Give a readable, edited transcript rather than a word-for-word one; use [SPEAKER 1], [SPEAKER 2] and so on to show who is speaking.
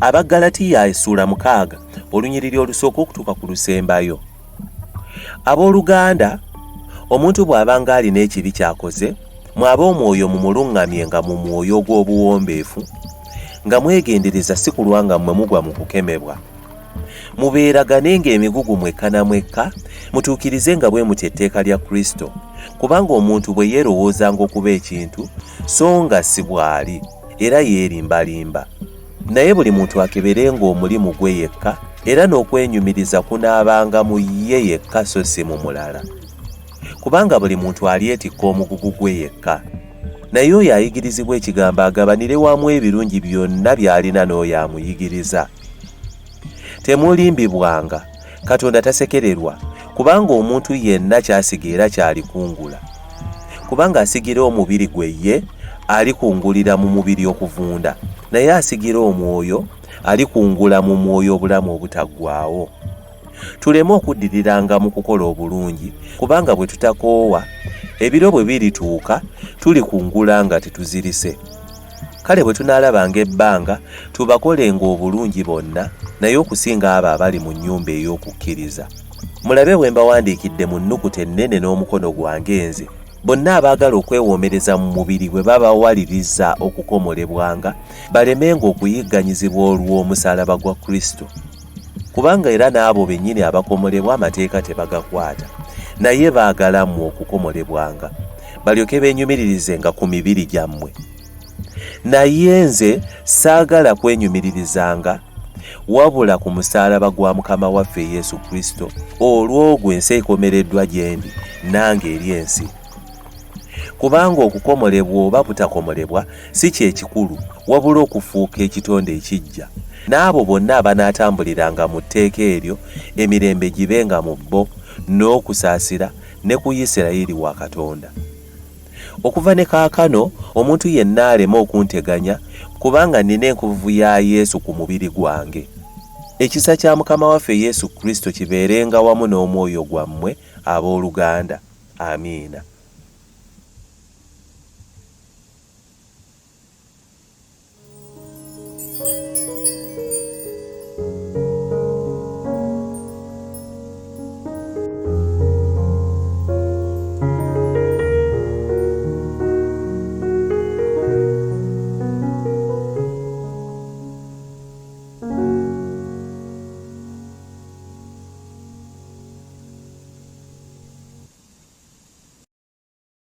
[SPEAKER 1] ABAGGALATIYA essula 6 olunyiriri olusooka okutuuka ku lusembayo. Abooluganda, omuntu bw'abanga alina ekibi ky'akoze, mwabe omwoyo mumuluŋŋamyenga mu mwoyo gw'obuwombeefu, nga mwegendereza si kulwa nga mmwe mugwa mu kukemebwa. Mubeeraganenga emigugu mwekka na mwekka, mutuukirizenga bwe mutyo etteeka lya Kristo, kubanga omuntu bwe yeerowoozanga okuba ekintu, so nga si bwali, era yeerimbalimba. Naye buli muntu akeberenga omulimu gwe yekka, era n'okwenyumiriza kunaabanga mu ye yekka so si mu mulala. Kubanga buli muntu alyetikka omugugu gwe yekka. Naye oyo ayigirizibwa ekigambo agabanire wamu ebirungi byonna by'alina n'oyo amuyigiriza. Temulimbibwanga, Katonda tasekererwa, kubanga omuntu yenna ky'asiga era ky'alikungula. Kubanga asigira omubiri gwe ye, alikungulira mu mubiri okuvunda, naye asigira omwoyo, alikungula mu mwoyo obulamu obutaggwaawo. Tuleme okuddiriranga mu kukola obulungi, kubanga bwe tutakoowa, ebiro bwe birituuka, tulikungula nga tetuzirise. Kale bwe tunaalabanga ebbanga, tubakolenga obulungi bonna, naye okusinga abo abali mu nnyumba ey'okukkiriza. Mulabe bwe mbawandiikidde mu nnukuta ennene n'omukono gwange nze, bonna abaagala okwewoomereza mu mubiri bwe babawaliriza okukomolebwanga, balemenga okuyigganyizibwa olw'omusalaba gwa Kristo. Kubanga era n'abo bennyini abakomolebwa amateeka tebagakwata, naye baagala mmwe okukomolebwanga, balyoke beenyumiririzenga ku mibiri gyammwe. Naye nze saagala kwenyumiririzanga, wabula ku musaalaba gwa Mukama waffe Yesu Kristo, olw'ogwo ensi ekomereddwa gye ndi, nange eri ensi. Kubanga okukomolebwa oba butakomolebwa si kyekikulu, wabula okufuuka ekitonde ekijja. N'abo bonna abanaatambuliranga mu tteeka eryo, emirembe gibenga mu bo, n'okusaasira ne ku Isirayiri wa Katonda. Okuva ne kaakano, omuntu yenna aleme okunteganya, kubanga nina enkuvu ya Yesu ku mubiri gwange. Ekisa kya Mukama waffe Yesu Kristo kibeerenga wamu n'omwoyo gwammwe abooluganda. Amiina.